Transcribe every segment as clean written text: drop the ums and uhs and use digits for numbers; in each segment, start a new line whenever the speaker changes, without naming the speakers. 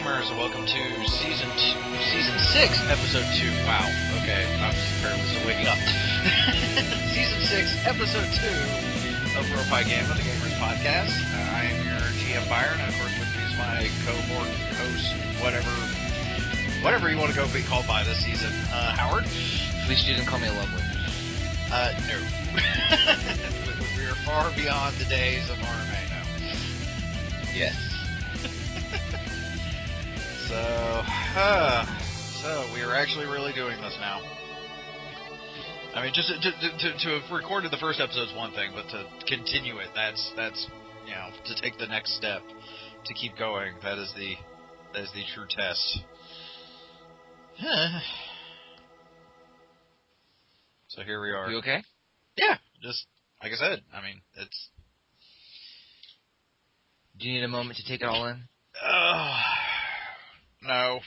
gamers, and welcome to season 6, episode 2. Wow. Okay, I'm apparently still waking up. Season 6, episode 2 of Real Pie Gamma, the Gamers Podcast. I am your GM Byron, and of course with me is my co-host, whatever you want to go be called by this season, Howard.
At least you didn't call me a lovely.
No. We are far beyond the days of RMA now.
Yes.
So we are actually really doing this now. I mean, just to have recorded the first episode is one thing, but to continue it, that's to take the next step, to keep going, that is the true test. So here we are.
You okay?
Yeah, just like I said. I mean, it's.
Do you need a moment to take it all in?
No.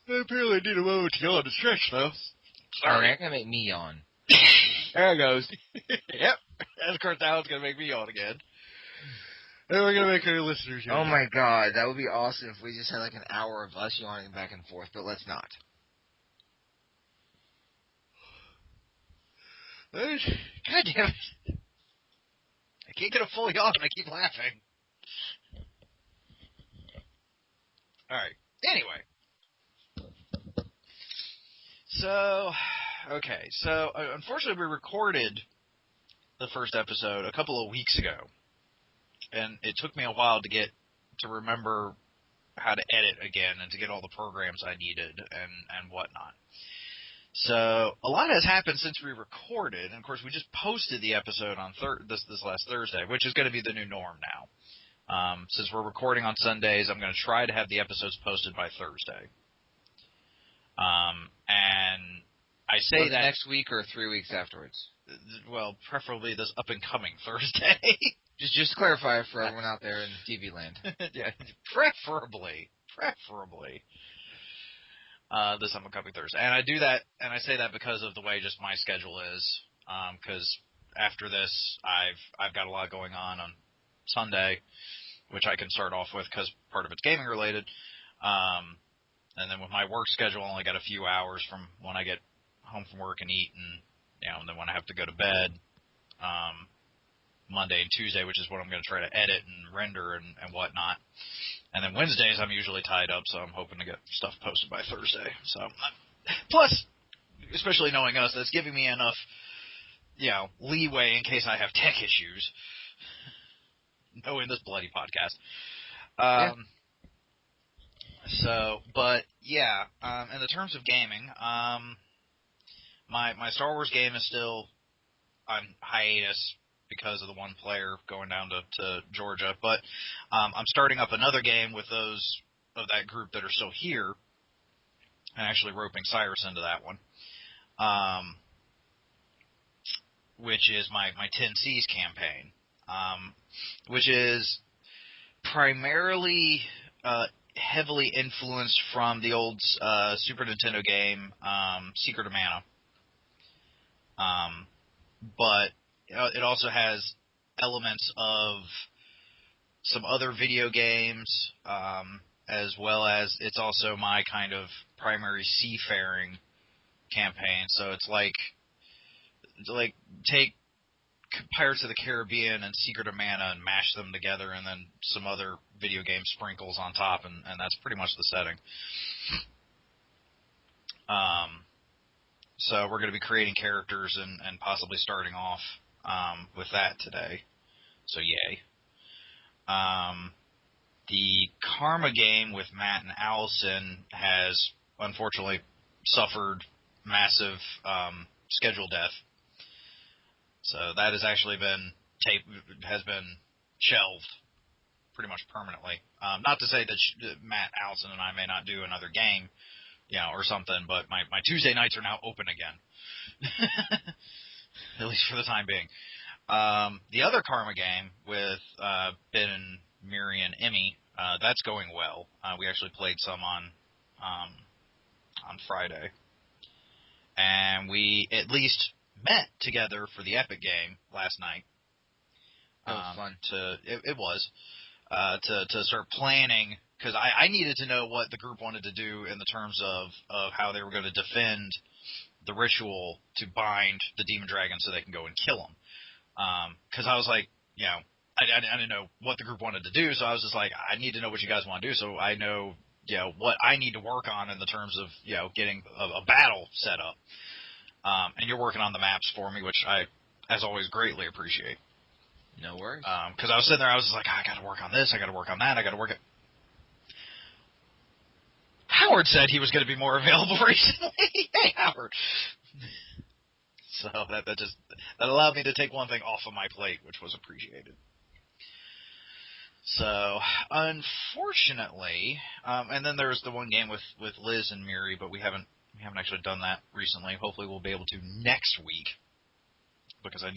I apparently need a moment to go on the stretch, though.
Sorry. You're going to make me yawn.
There it goes. Yep. And of course, now it's going to make me yawn again. And we're going to make our listeners yawn.
Oh my god, that would be awesome if we just had like an hour of us yawning back and forth, but let's not.
God damn it. I can't get a full yawn and I keep laughing. Alright. Anyway. So, unfortunately we recorded the first episode a couple of weeks ago. And it took me a while to remember how to edit again and to get all the programs I needed and whatnot. So, a lot has happened since we recorded, and of course we just posted the episode on this last Thursday, which is going to be the new norm now. Since we're recording on Sundays, I'm going to try to have the episodes posted by Thursday. And I say that
next week or 3 weeks afterwards?
Well, preferably this up-and-coming Thursday.
just to clarify for everyone out there in TV land.
Yeah, preferably. This upcoming Thursday. And I do that, and I say that because of the way just my schedule is. Because after this, I've got a lot going on Sunday, which I can start off with because part of it's gaming related. And then with my work schedule, I only got a few hours from when I get home from work and eat, and then when I have to go to bed, Monday and Tuesday, which is what I'm going to try to edit and render and whatnot. And then Wednesdays, I'm usually tied up, so I'm hoping to get stuff posted by Thursday. So, plus, especially knowing us, that's giving me enough, leeway in case I have tech issues. Knowing this bloody podcast.
Yeah.
So, but yeah, in the terms of gaming, my Star Wars game is still on hiatus because of the one player going down to Georgia. But I'm starting up another game with those of that group that are still here, and actually roping Cyrus into that one, which is my 10 Seas campaign, which is primarily heavily influenced from the old Super Nintendo game Secret of Mana. But it also has elements of some other video games, as well as it's also my kind of primary seafaring campaign. So it's like take Pirates of the Caribbean and Secret of Mana and mash them together, and then some other video game sprinkles on top, and that's pretty much the setting. So we're going to be creating characters and possibly starting off with that today. So yay. The Karma game with Matt and Allison has unfortunately suffered massive schedule death. So that has actually been shelved pretty much permanently. Not to say that Matt, Allison, and I may not do another game, or something, but my Tuesday nights are now open again. At least for the time being. The other Karma game with Ben and Miri and Emmy, that's going well. We actually played some on Friday. And we at least met together for the Epic game last night.
Oh, fun.
It was to start planning, because I needed to know what the group wanted to do in the terms of how they were going to defend the ritual to bind the demon dragon so they can go and kill him. Because I was like, I didn't know what the group wanted to do, so I was just like, I need to know what you guys want to do, so I know, what I need to work on in the terms of, getting a battle set up. And you're working on the maps for me, which I, as always, greatly appreciate.
No worries.
Because I was sitting there, I was just like, I got to work on this, I got to work on that, I got to work it. Howard said he was going to be more available recently. Hey, Howard. So that allowed me to take one thing off of my plate, which was appreciated. So, unfortunately, and then there's the one game with Liz and Miri, but we haven't actually done that recently. Hopefully, we'll be able to next week, because I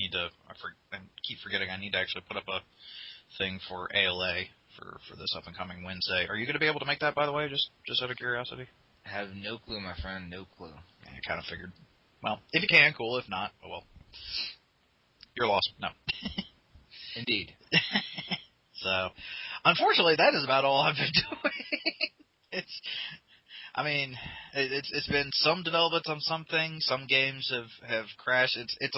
keep forgetting I need to actually put up a thing for ALA for this up and coming Wednesday. Are you going to be able to make that, by the way, just out of curiosity?
I have no clue, my friend. No clue.
Yeah, I kind of figured. Well, if you can, cool. If not, oh well. You're lost. No.
Indeed.
So, unfortunately, that is about all I've been doing. It's been some developments on some things. Some games have crashed. It's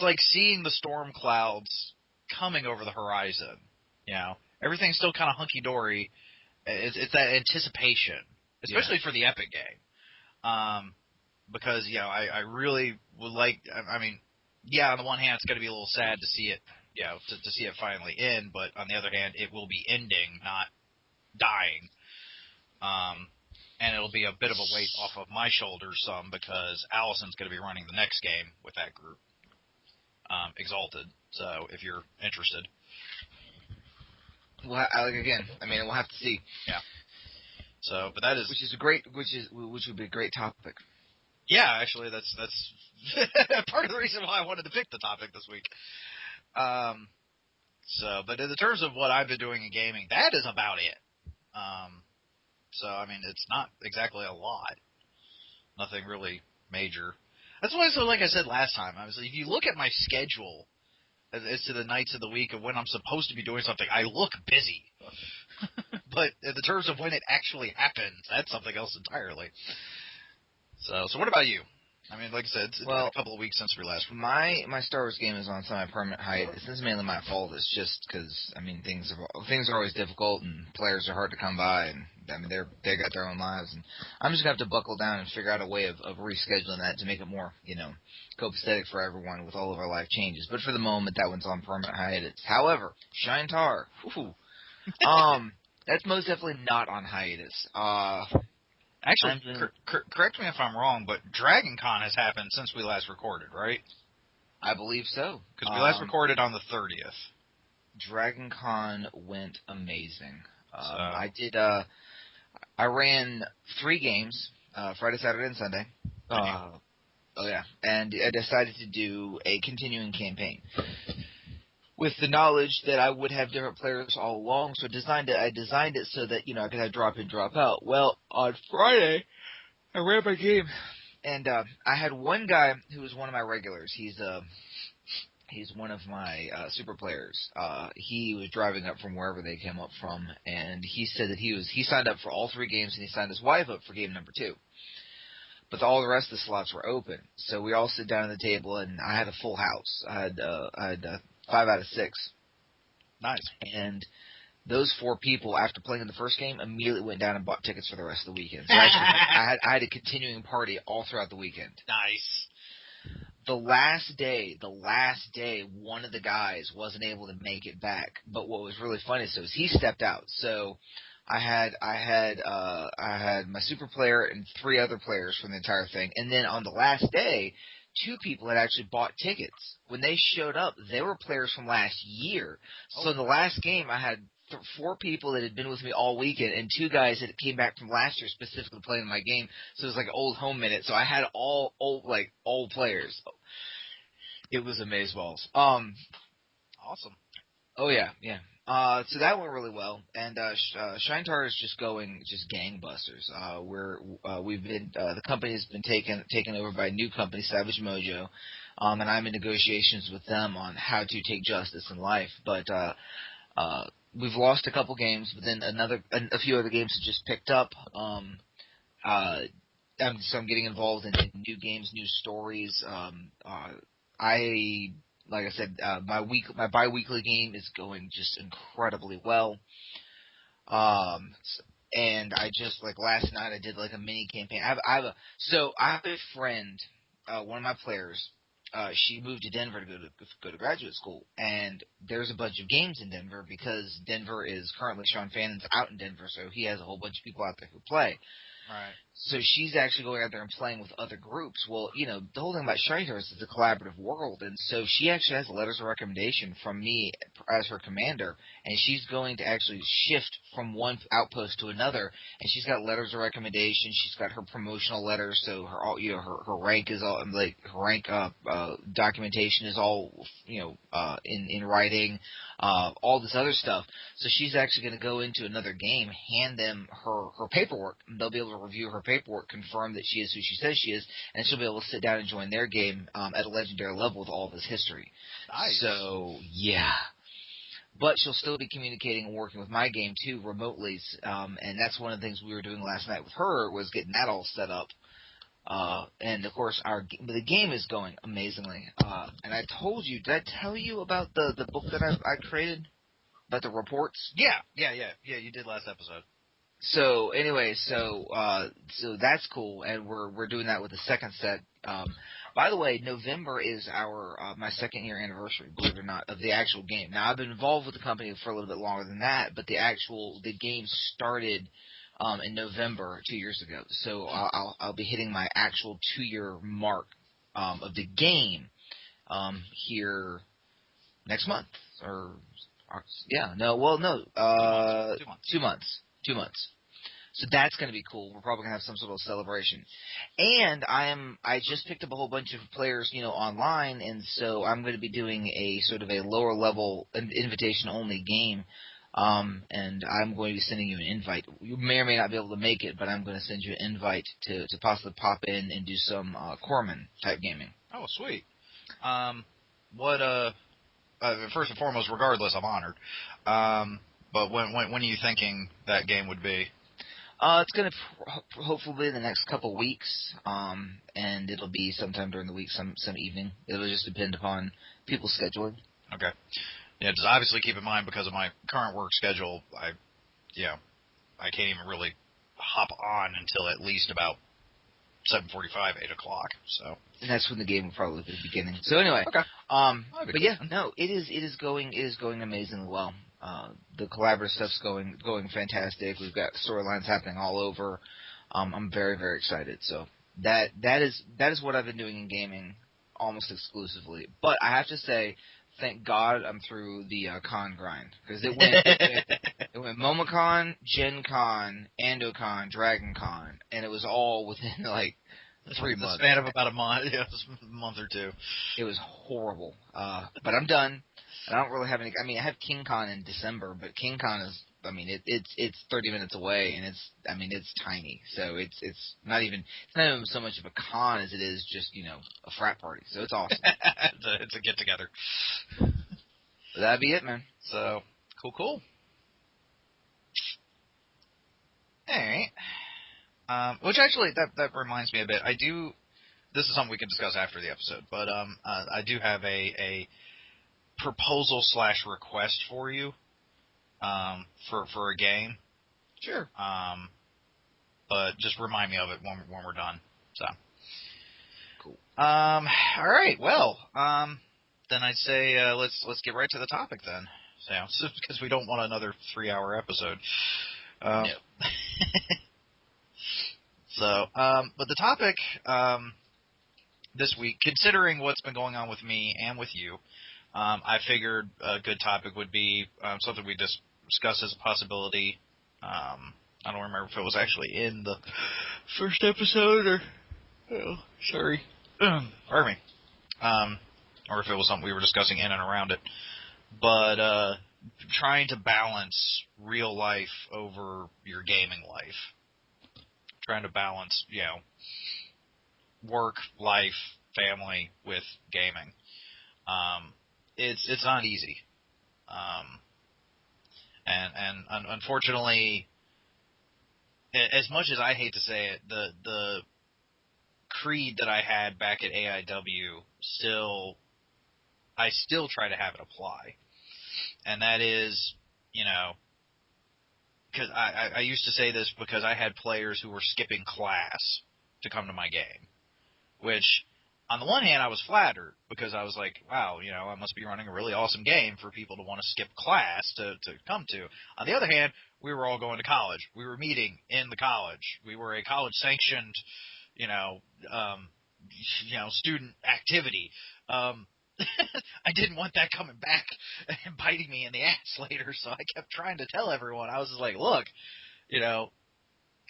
like seeing the storm clouds coming over the horizon. Everything's still kind of hunky dory. It's that anticipation, especially for the Epic game. Because I really would like. On the one hand, it's going to be a little sad to see it. To see it finally end, but on the other hand, it will be ending, not dying. And it'll be a bit of a weight off of my shoulders because Allison's going to be running the next game with that group, Exalted. So if you're interested,
Well, again, we'll have to see.
Yeah. So, but that is
which would be a great topic.
Yeah, actually, that's part of the reason why I wanted to pick the topic this week. But in the terms of what I've been doing in gaming, that is about it. It's not exactly a lot. Nothing really major. That's why, like I said last time, if you look at my schedule as to the nights of the week of when I'm supposed to be doing something, I look busy. But in the terms of when it actually happens, that's something else entirely. So what about you? Like I said, it's been a couple of weeks since we last recorded.
My Star Wars game is on semi-permanent hiatus. This is mainly my fault. It's just because things are always difficult and players are hard to come by, and they got their own lives, and I'm just gonna have to buckle down and figure out a way of rescheduling that to make it more copacetic for everyone with all of our life changes. But for the moment, that one's on permanent hiatus. However, Shine Tar, that's most definitely not on hiatus.
Actually, correct me if I'm wrong, but Dragon Con has happened since we last recorded, right?
I believe so.
Because we last recorded on the 30th.
Dragon Con went amazing. I ran 3 games, Friday, Saturday, and Sunday. And I decided to do a continuing campaign. With the knowledge that I would have different players all along, so I designed it so that, I could have drop in, drop out. Well, on Friday, I ran my game, and I had one guy who was one of my regulars. He's one of my super players. He was driving up from wherever they came up from, and he said that he signed up for all 3 games, and he signed his wife up for game number 2. But all the rest of the slots were open, so we all sit down at the table, and I had a full house. I had 5 out of 6.
Nice.
And those 4 people, after playing in the first game, immediately went down and bought tickets for the rest of the weekend. So I had a continuing party all throughout the weekend.
Nice.
The last day, one of the guys wasn't able to make it back. But what was really funny is he stepped out. So I had my super player and 3 other players from the entire thing. And then on the last day, 2 people had actually bought tickets. When they showed up, they were players from last year. So in the last game, I had 4 people that had been with me all weekend, and 2 guys that came back from last year specifically playing my game. So it was like an old home minute. So I had all old players. It was amazeballs.
Awesome.
Oh yeah. So that went really well, and Shinetar is just going gangbusters. We've been the company has been taken over by a new company, Savage Mojo, and I'm in negotiations with them on how to take justice in life. But we've lost a couple games, but then a few other games have just picked up. So I'm getting involved in new games, new stories. Like I said, my bi-weekly game is going just incredibly well. And I just like last night I did like a mini campaign. I have a friend, one of my players. She moved to Denver to go to graduate school, and there's a bunch of games in Denver because Denver is currently Sean Fannon's out in Denver, so he has a whole bunch of people out there who play.
Right.
So she's actually going out there and playing with other groups. Well, the whole thing about Shiner is it's a collaborative world, and so she actually has letters of recommendation from me as her commander, and she's going to actually shift from one outpost to another, and she's got letters of recommendation. She's got her promotional letters, so her rank is all like her rank documentation is all in writing, all this other stuff. So she's actually going to go into another game, hand them her paperwork, and they'll be able to review her paperwork, confirm that she is who she says she is, and she'll be able to sit down and join their game at a legendary level with all of his history.
Nice.
So, yeah. But she'll still be communicating and working with my game, too, remotely, and that's one of the things we were doing last night with her, was getting that all set up. And, of course, the game is going amazingly. And I told you, did I tell you about the book that I created? About the reports?
Yeah, you did last episode.
So anyway, so that's cool, and we're doing that with the second set. By the way, November is my second year anniversary, believe it or not, of the actual game. Now I've been involved with the company for a little bit longer than that, but the game started in November 2 years ago. So I'll be hitting my actual 2-year mark of the game here next month two months. So that's going to be cool. We're probably going to have some sort of celebration. And I just picked up a whole bunch of players, online, and so I'm going to be doing a sort of a lower level invitation only game. And I'm going to be sending you an invite. You may or may not be able to make it, but I'm going to send you an invite to possibly pop in and do some Corman type gaming.
Oh, sweet. First and foremost, regardless, I'm honored. But when are you thinking that game would be?
It's going to hopefully be the next couple weeks, and it'll be sometime during the week, some evening. It'll just depend upon people's scheduling.
Okay. Yeah, just obviously keep in mind because of my current work schedule, I can't even really hop on until at least about 7:45, 8 o'clock. So.
And that's when the game will probably be beginning. So anyway,
okay.
But cool. Yeah, no, it is going amazingly well. The collaborative stuff's going fantastic. We've got storylines happening all over. I'm very, very excited. So that is what I've been doing in gaming almost exclusively. But I have to say, thank God I'm through the con grind, because it went MomoCon, Gen Con, AndoCon, Dragon Con, and it was all within like 3 months.
The span of about a month, a month or two.
It was horrible. But I'm done. And I don't really have any. I mean, I have King Con in December, but King Con is. I mean, it's 30 minutes away, and it's tiny. So it's not even so much of a con as it is just a frat party. So it's awesome.
it's a get together.
That'd be it, man.
So cool. All right. Which actually that reminds me a bit. This is something we can discuss after the episode, but I do have a proposal / request for you for a game.
Sure.
But just remind me of it when we're done. So.
Cool.
All right. Well, then I'd say let's get right to the topic then. So because we don't want another 3-hour episode.
No.
So, but the topic this week, considering what's been going on with me and with you, I figured a good topic would be something we discussed as a possibility. I don't remember if it was actually in the first episode or... Oh, sorry. Pardon me. Or if it was something we were discussing in and around it. But trying to balance real life over your gaming life. Trying to balance, work, life, family with gaming. It's not easy. And unfortunately, as much as I hate to say it, the creed that I had back at AIW I still try to have it apply. And that is, because I used to say this because I had players who were skipping class to come to my game, which on the one hand I was flattered because I was like, wow, I must be running a really awesome game for people to want to skip class to come to. On the other hand, we were all going to college. We were meeting in the college. We were a college sanctioned, student activity. I didn't want that coming back and biting me in the ass later, so I kept trying to tell everyone. I was just like, look,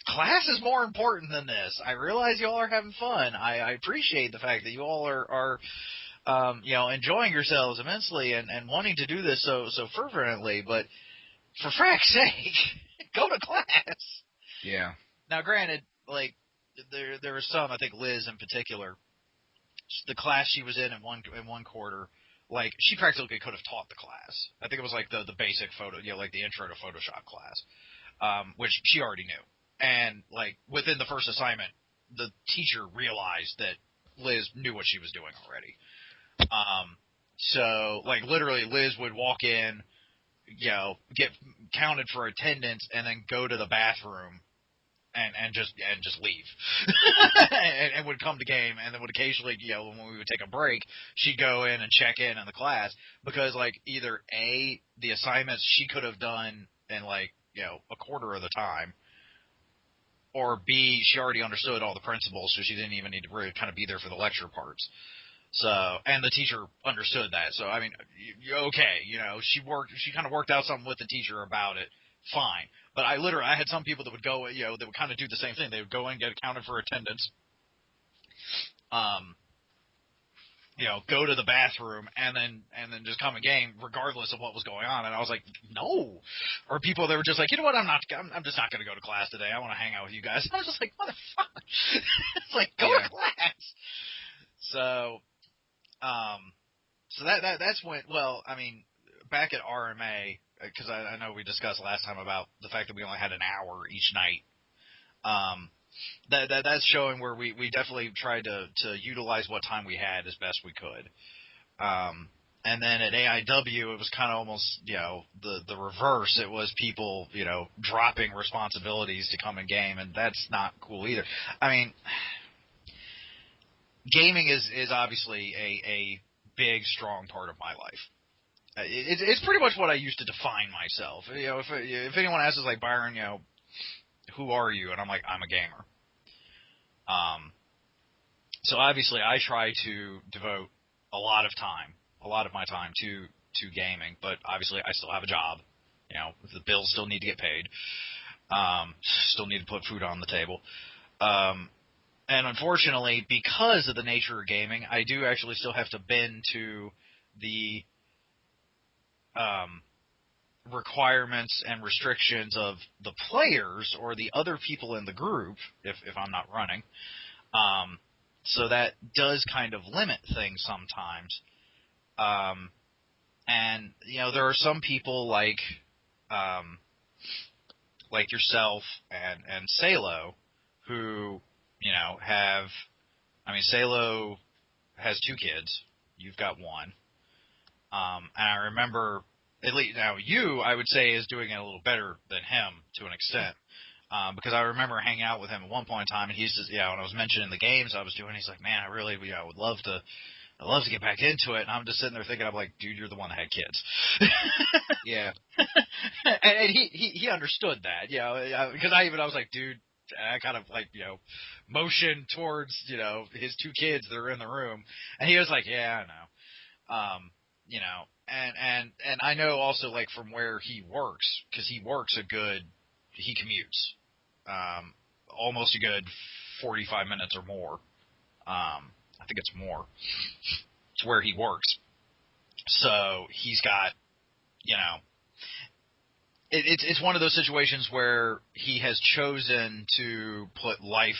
class is more important than this. I realize you all are having fun. I appreciate the fact that you all are enjoying yourselves immensely and wanting to do this so fervently, but for frack's sake, go to class.
Yeah.
Now, granted, like, there was some, I think Liz in particular, the class she was in one quarter, like, she practically could have taught the class. I think it was like the basic photo, like the intro to Photoshop class, which she already knew. And like within the first assignment, the teacher realized that Liz knew what she was doing already. So like literally, Liz would walk in, get counted for attendance, and then go to the bathroom and just leave, and would come to game, and then would occasionally, when we would take a break, she'd go in and check in the class because like either A, the assignments she could have done in like a quarter of the time, or B, she already understood all the principles, so she didn't even need to really kind of be there for the lecture parts. So, and the teacher understood that. So, I mean, okay, she kind of worked out something with the teacher about it. Fine. But I had some people that would go, that would kind of do the same thing. They would go in, get accounted for attendance, go to the bathroom and then just come a game regardless of what was going on. And I was like, no. Or people that were just like, you know what, I'm just not going to go to class today. I want to hang out with you guys. And I was just like, motherfucker. It's like, go to class. So, so that's when, well, I mean, back at RMA, because I know we discussed last time about the fact that we only had an hour each night. That's showing where we definitely tried to utilize what time we had as best we could. And then at AIW, it was kind of almost, the reverse. It was people, dropping responsibilities to come in game, and that's not cool either. I mean, gaming is obviously a big, strong part of my life. It's pretty much what I used to define myself. If anyone asks us, like, Byron, who are you? And I'm like, I'm a gamer. So obviously I try to devote a lot of my time to gaming, but obviously I still have a job. The bills still need to get paid. Still need to put food on the table. And unfortunately, because of the nature of gaming, I do actually still have to bend to the requirements and restrictions of the players or the other people in the group, if I'm not running. So that does kind of limit things sometimes. And, there are some people like yourself and Salo who, have, I mean, Salo has 2 kids. You've got 1. And I remember, at least now you, I would say, is doing it a little better than him to an extent. Because I remember hanging out with him at one point in time, and he's just, when I was mentioning the games I was doing, he's like, man, I really, would love to get back into it. And I'm just sitting there thinking, I'm like, dude, you're the one that had kids.
Yeah.
and he understood that, because I was like, dude, I kind of like, motioned towards, his 2 kids that are in the room, and he was like, yeah, I know. And I know also, like, from where he works, because he commutes, almost a good 45 minutes or more. I think it's more. It's where he works. So he's got, it's one of those situations where he has chosen to put life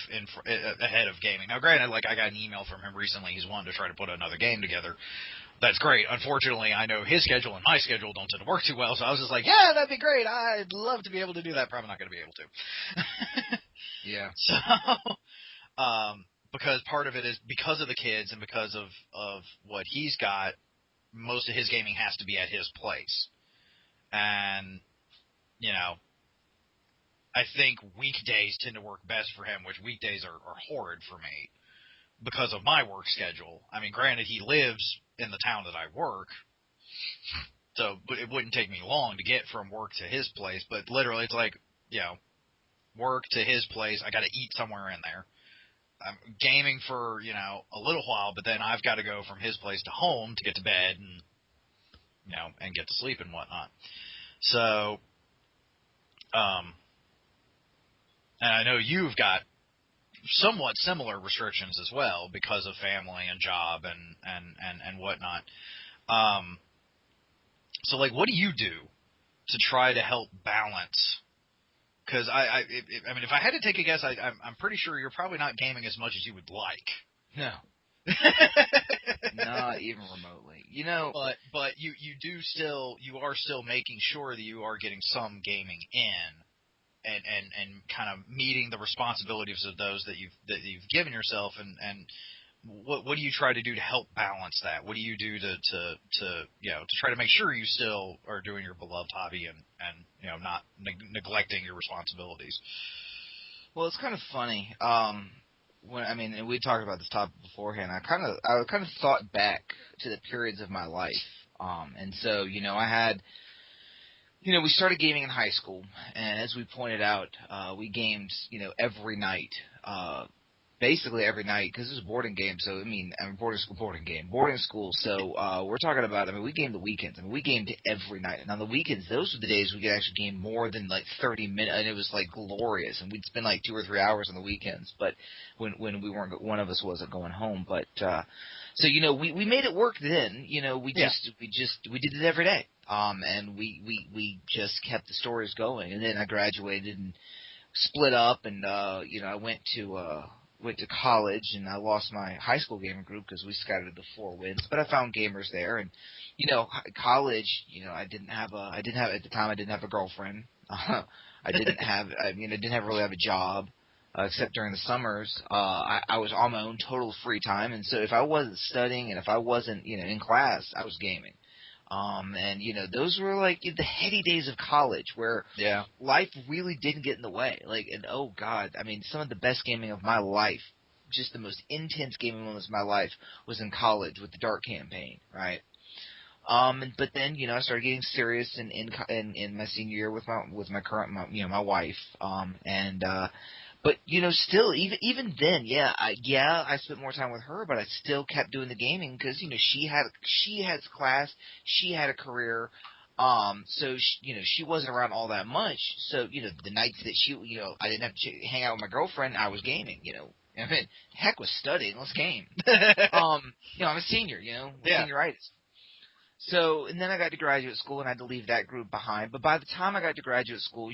ahead of gaming. Now, granted, like I got an email from him recently. He's wanting to try to put another game together. That's great. Unfortunately, I know his schedule and my schedule don't tend to work too well, so I was just like, yeah, that'd be great. I'd love to be able to do that. Probably not going to be able to.
Yeah.
So, because part of it is because of the kids and because of what he's got, most of his gaming has to be at his place. And, you know, I think weekdays tend to work best for him, which weekdays are horrid for me because of my work schedule. I mean, granted, he lives in the town that I work, so it wouldn't take me long to get from work to his place, but literally it's like, you know, work to his place, I got to eat somewhere in there. I'm gaming for, you know, a little while, but then I've got to go from his place to home to get to bed and, you know, and get to sleep and whatnot. So, and I know you've got somewhat similar restrictions as well because of family and job and whatnot. So, like, what do you do to try to help balance? Because I mean, if I had to take a guess, I'm pretty sure you're probably not gaming as much as you would like.
No. Not even remotely. You know,
but you are still making sure that you are getting some gaming in, and kind of meeting the responsibilities of those that you've given yourself, and what do you try to do to help balance that? What do you do to you know, to try to make sure you still are doing your beloved hobby and you know, not neglecting your responsibilities?
well, it's kind of funny. And we talked about this topic beforehand. I kind of thought back to the periods of my life. And so, you know, we started gaming in high school, and as we pointed out, we gamed, you know, every night. Basically every night, because it was a boarding game. So boarding school. So we're talking about. I mean, we gamed the weekends. I mean, we gamed every night. And on the weekends, those were the days we could actually game more than like 30 minutes, and it was like glorious. And we'd spend like 2 or 3 hours on the weekends. But when we weren't, one of us wasn't going home. But so you know, we made it work then. You know, we did it every day. And we just kept the stories going. And then I graduated and split up, and you know, I went to college, and I lost my high school gaming group because we scattered the 4 winds. But I found gamers there, and you know, college. You know, I didn't have at the time. I didn't have a girlfriend. I didn't really have a job, except during the summers. I was on my own, total free time, and so if I wasn't studying and if I wasn't, you know, in class, I was gaming. And you know, those were like the heady days of college where life really didn't get in the way. Like, and oh god, I mean, some of the best gaming of my life, just the most intense gaming moments of my life, was in college with the Dark campaign, right? But then, you know, I started getting serious in my senior year with my current, my wife. But you know, still, even then, I spent more time with her, but I still kept doing the gaming because, you know, she had class, she had a career, so she wasn't around all that much. So, you know, the nights that I didn't have to hang out with my girlfriend, I was gaming. You know, I mean, heck with studying, let's game. You know, I'm a senior, you know, senioritis. So, and then I got to graduate school and I had to leave that group behind. But by the time I got to graduate school,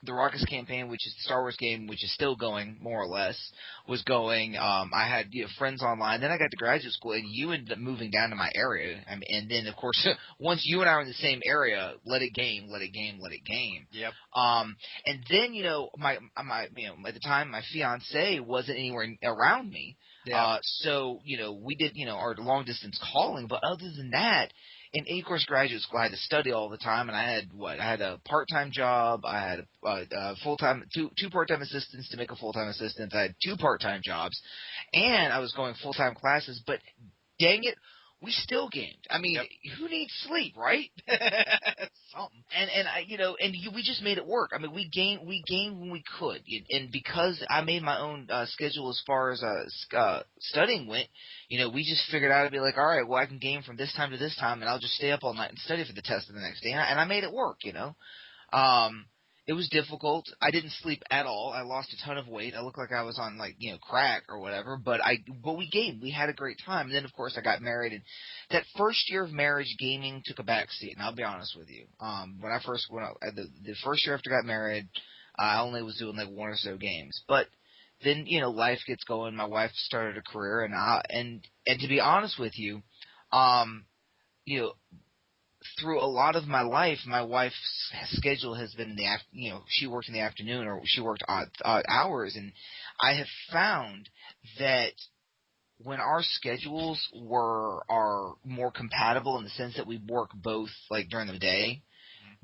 the Raucous campaign, which is the Star Wars game, which is still going, more or less, was going. I had friends online. Then I got to graduate school, and you ended up moving down to my area. I mean, and then, of course, once you and I were in the same area, let it game.
Yep.
And then, you know, my at the time, my fiance wasn't anywhere around me.
Yeah.
So, you know, we did, you know, our long distance calling. But other than that, in of course, graduate school, I had to study all the time, and I had a part-time job, I had a full-time, two part-time assistants to make a full-time assistant, I had 2 part-time jobs, and I was going full-time classes, but dang it, we still gamed. I mean, who needs sleep, right?
Something.
We just made it work. I mean, we gamed when we could, and because I made my own schedule as far as studying went, you know, we just figured out to be like, all right, well, I can game from this time to this time, and I'll just stay up all night and study for the test of the next day, and I made it work, you know. It was difficult. I didn't sleep at all. I lost a ton of weight. I looked like I was on crack or whatever. But we gamed. We had a great time. And then of course I got married. And that first year of marriage, gaming took a back seat. And I'll be honest with you. The first year after I got married, I only was doing like one or so games. But then life gets going. My wife started a career, and to be honest with you, you know through a lot of my life, my wife's schedule has been in the she worked in the afternoon or she worked odd hours, and I have found that when our schedules are more compatible in the sense that we work both like during the day,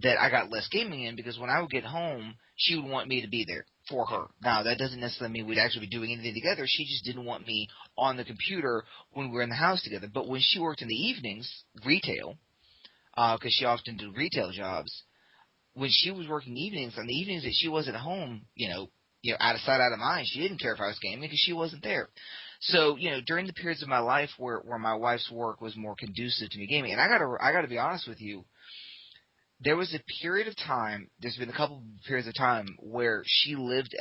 that I got less gaming in because when I would get home, she would want me to be there for her. Now, that doesn't necessarily mean we'd actually be doing anything together. She just didn't want me on the computer when we were in the house together. But when she worked in the evenings, retail, because she often did retail jobs. When she was working evenings, on the evenings that she wasn't home, out of sight, out of mind, she didn't care if I was gaming because she wasn't there. So, during the periods of my life where my wife's work was more conducive to me gaming, and I gotta be honest with you, there was a period of time, there's been a couple of periods of time where she lived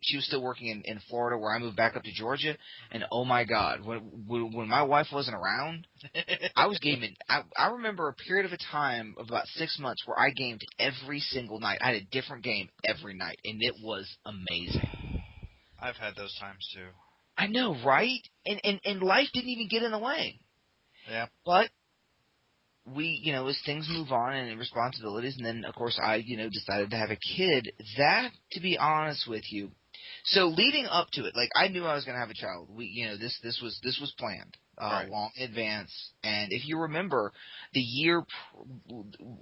she was still working in Florida where I moved back up to Georgia, and oh my God, when my wife wasn't around, I was gaming. I remember a period of a time of about 6 months where I gamed every single night. I had a different game every night, and it was amazing.
I've had those times too.
I know, right? And life didn't even get in the way.
Yeah.
But we, as things move on and responsibilities, and then, of course, I, decided to have a kid. That, to be honest with you, so leading up to it, like, I knew I was going to have a child. This was planned
right.
long in advance. And if you remember, the year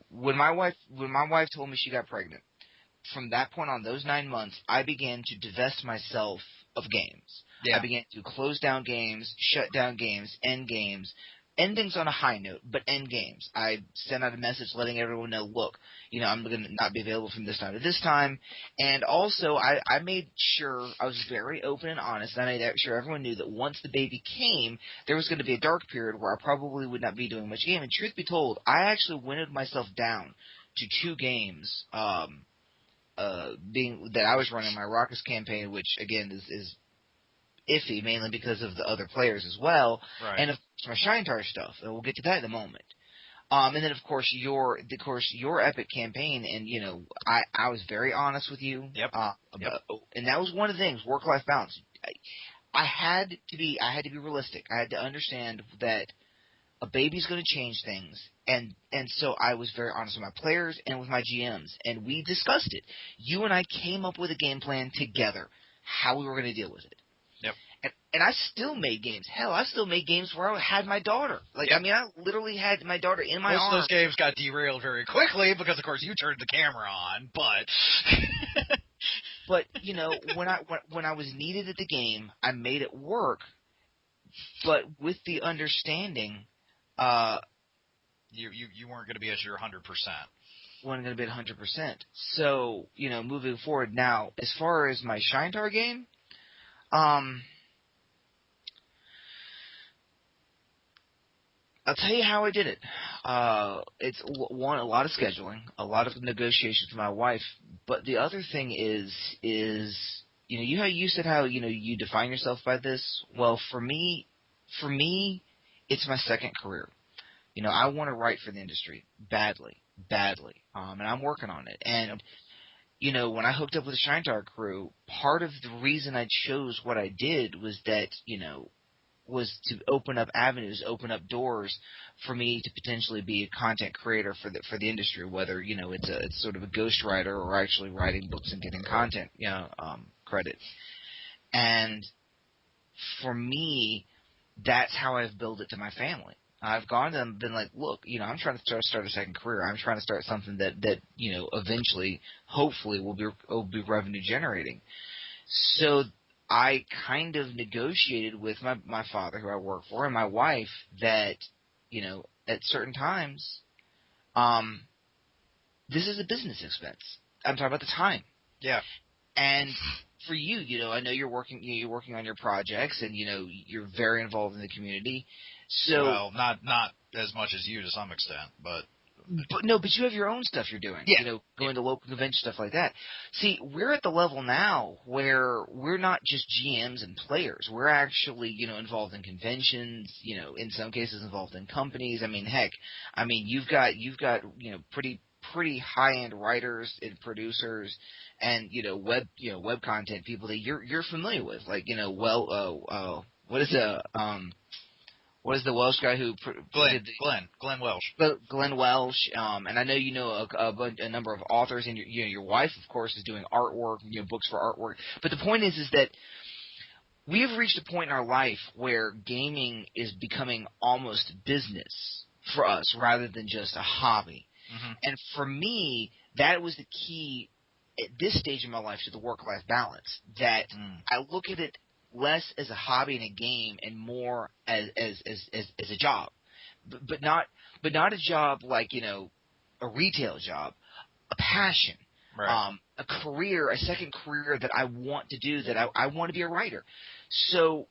when my wife told me she got pregnant, from that point on, those 9 months, I began to divest myself of games.
Yeah.
I began to close down games, shut down games, end games. End things on a high note, but end games. I sent out a message letting everyone know, look, I'm going to not be available from this time to this time. And also, I made sure I was very open and honest. And I made sure everyone knew that once the baby came, there was going to be a dark period where I probably would not be doing much gaming. And truth be told, I actually winded myself down to 2 games, being that I was running my Raucous campaign, which, again, is iffy, mainly because of the other players as well,
right.
and of course my Shintar stuff, and we'll get to that in a moment. And then of course your epic campaign, and I was very honest with you.
Yep.
And that was one of the things, work-life balance. I had to be realistic. I had to understand that a baby's going to change things, and so I was very honest with my players and with my GMs, and we discussed it. You and I came up with a game plan together, how we were going to deal with it.
Yep.
And I still made games. Hell, I still made games where I had my daughter. Like,
yep.
I mean, I literally had my daughter in my arms.
Most of those games got derailed very quickly because, of course, you turned the camera on. But,
but when I was needed at the game, I made it work. But with the understanding,
you weren't going to be at your 100%.
Wasn't going to be at 100%. So moving forward now, as far as my Shintar game. I'll tell you how I did it. It's a lot of scheduling, a lot of negotiations with my wife. But the other thing is how you said how you define yourself by this. Well, for me, it's my second career. I want to write for the industry badly, and I'm working on it. And when I hooked up with the Shintar crew, part of the reason I chose what I did was that was to open up avenues, open up doors for me to potentially be a content creator for the industry, whether it's sort of a ghostwriter or actually writing books and getting content credit. And for me, that's how I've built it to my family. I've gone to them and been like, look, I'm trying to start a second career. I'm trying to start something that eventually, hopefully, will be revenue generating. So I kind of negotiated with my father, who I work for, and my wife that, at certain times, this is a business expense. I'm talking about the time.
Yeah.
And for you, I know you're working on your projects, and you're very involved in the community. So
well, not as much as you to some extent, but
But you have your own stuff you're doing.
Yeah.
You know, going to local conventions, stuff like that. See, we're at the level now where we're not just GMs and players. We're actually, involved in conventions, in some cases involved in companies. I mean, heck, you've got, pretty high-end writers and producers and, web content people that you're familiar with. Like, what is the Welsh guy who did
Glenn Welsh.
Glenn Welsh, and I know you know a number of authors, and your wife, of course, is doing artwork, books for artwork. But the point is that we have reached a point in our life where gaming is becoming almost business for us rather than just a hobby.
Mm-hmm.
And for me, that was the key at this stage in my life to the work-life balance. That I look at it less as a hobby and a game and more as a job, but not a job like a retail job, a passion,
right.
A career, a second career that I want to do. That I want to be a writer. So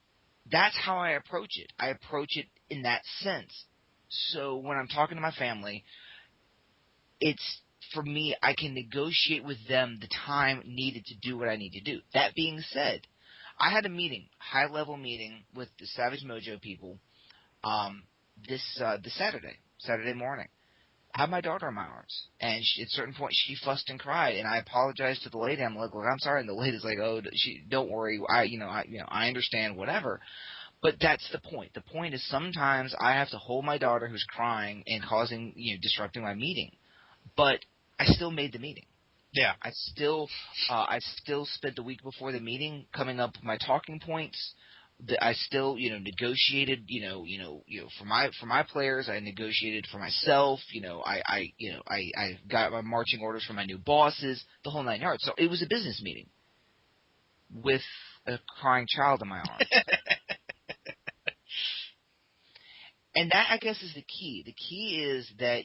that's how I approach it. I approach it in that sense. So when I'm talking to my family, it's for me, I can negotiate with them the time needed to do what I need to do. That being said, I had a meeting, high-level meeting with the Savage Mojo people this Saturday morning. I had my daughter in my arms, and at a certain point she fussed and cried, and I apologized to the lady. I'm like, "Look, I'm sorry," and the lady's like, "Oh, don't worry, I understand, whatever." But that's the point. The point is sometimes I have to hold my daughter who's crying and disrupting my meeting, but I still made the meeting.
Yeah.
I still spent the week before the meeting coming up with my talking points. I still, negotiated, for my players. I negotiated for myself. I got my marching orders from my new bosses, the whole 9 yards. So it was a business meeting with a crying child in my arms. And that, I guess, is the key. The key is that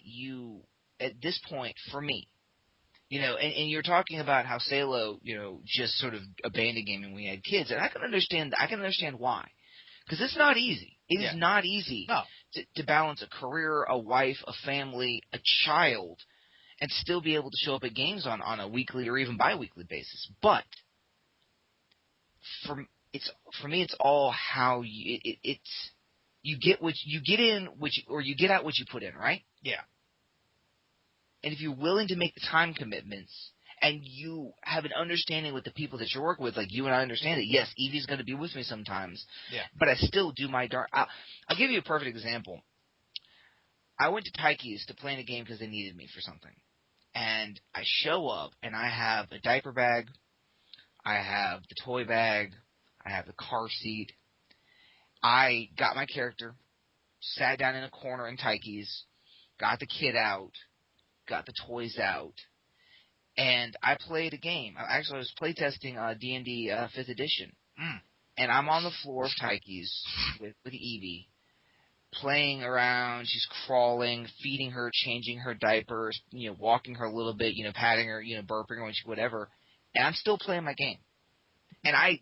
at this point, for me, and you're talking about how Salo, just sort of abandoned gaming when we had kids, and I can understand why, because it's not easy. It is not easy to balance a career, a wife, a family, a child, and still be able to show up at games on a weekly or even bi-weekly basis. But for me, it's all how you get you get out what you put in, right?
Yeah.
And if you're willing to make the time commitments and you have an understanding with the people that you're working with, like you and I understand that, yes, Evie's going to be with me sometimes, but I still do my darn... I'll give you a perfect example. I went to Tyke's to play in a game because they needed me for something. And I show up, and I have a diaper bag, I have the toy bag, I have the car seat. I got my character, sat down in a corner in Tyke's, got the kid out, got the toys out, and I played a game. Actually, I was playtesting D&D 5th edition. And I'm on the floor of Tyke's with Evie, playing around. She's crawling, feeding her, changing her diapers, walking her a little bit, patting her, burping her, whatever. And I'm still playing my game. And I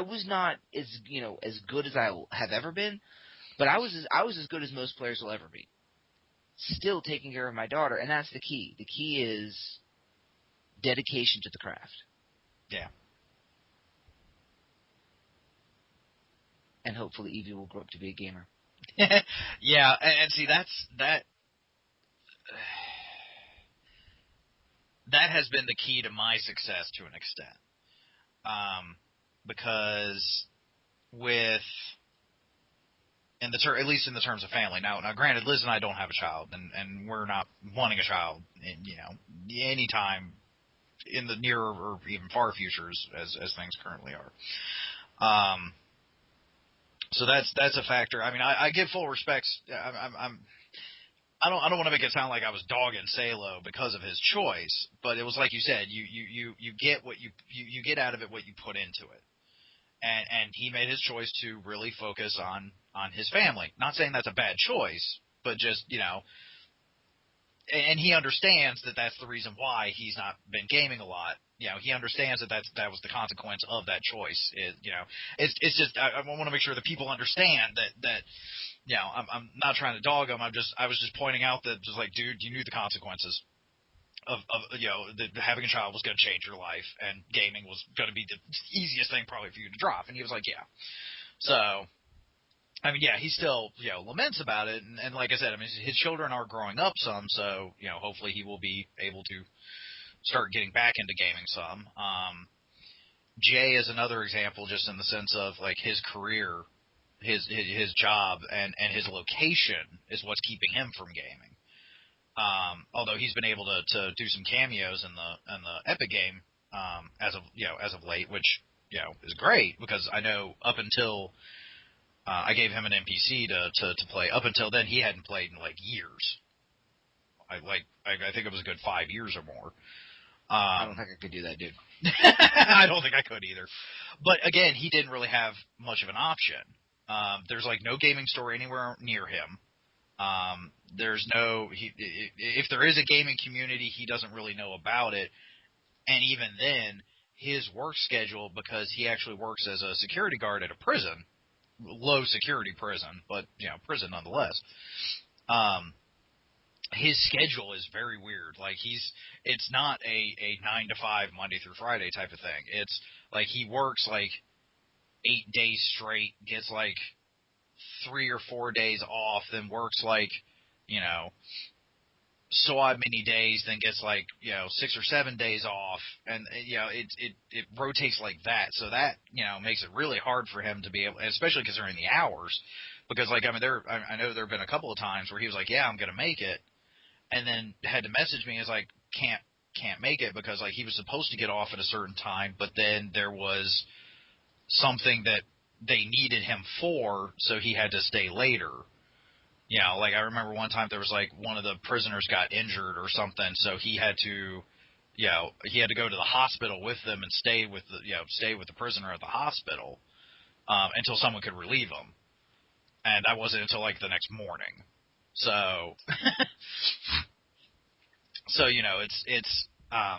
was not as good as I have ever been, but I was as good as most players will ever be. Still taking care of my daughter, and that's the key. The key is dedication to the craft.
Yeah.
And hopefully Evie will grow up to be a gamer.
Yeah, and see, that has been the key to my success to an extent. Because at least in the terms of family. Now, granted, Liz and I don't have a child, and we're not wanting a child, anytime in the near or even far futures as things currently are. So that's a factor. I mean, I give full respect. I don't want to make it sound like I was dogging Salo because of his choice, but it was like you said, you get what you get out of it what you put into it. And he made his choice to really focus on his family. Not saying that's a bad choice, but just, and he understands that that's the reason why he's not been gaming a lot. He understands that was the consequence of that choice. It's just I want to make sure that people understand that I'm not trying to dog him. I was just pointing out that just like, dude, you knew the consequences of that having a child was going to change your life, and gaming was going to be the easiest thing probably for you to drop. And he was like, yeah. So, I mean, yeah, he still, laments about it. And like I said, I mean, his children are growing up some, so, hopefully he will be able to start getting back into gaming some. Jay is another example, just in the sense of like his career, his job, and his location is what's keeping him from gaming. Although he's been able to do some cameos in the Epic game as of late, which is great, because I know up until I gave him an NPC to play. Up until then, he hadn't played in like years. I think it was a good 5 years or more.
I don't think I could do that, dude.
I don't think I could either. But again, he didn't really have much of an option. There's like no gaming store anywhere near him. There's if there is a gaming community, he doesn't really know about it. And even then, his work schedule, because he actually works as a security guard at a prison, low security prison, but prison nonetheless. His schedule is very weird. Like it's not a 9 to 5 Monday through Friday type of thing. It's like he works like 8 days straight, gets like 3 or 4 days off, then works like so many days, then gets like 6 or 7 days off, and it rotates like that. So that makes it really hard for him to be able, especially considering the hours, because like I mean I know there have been a couple of times where he was like, yeah, I'm gonna make it, and then had to message me as like can't make it, because like he was supposed to get off at a certain time, but then there was something that they needed him for, so he had to stay later. Like I remember one time there was like one of the prisoners got injured or something, so he had to go to the hospital with them and stay with the prisoner at the hospital until someone could relieve him. And that wasn't until like the next morning. So so it's I